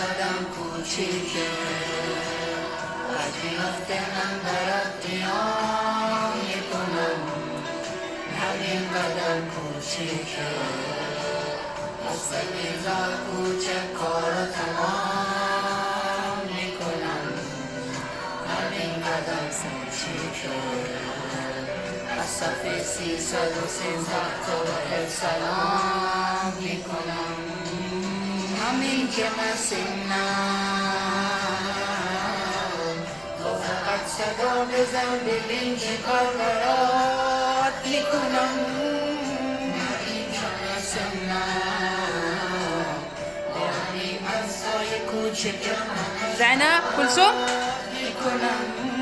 قدم کوچیکه از میفته من برات قیام میکنم همین قدم کوچیکه از سلیزا کوچه کار تمام میکنم همین قدم کوچیکه از صفحه 313 تا بهت سلام میکنم همین که من سنم تو فقط صدا بزن ببین چه کار برات میکنم همین که من سنم با همین عصای کوچکم زینب کلثوم میکنم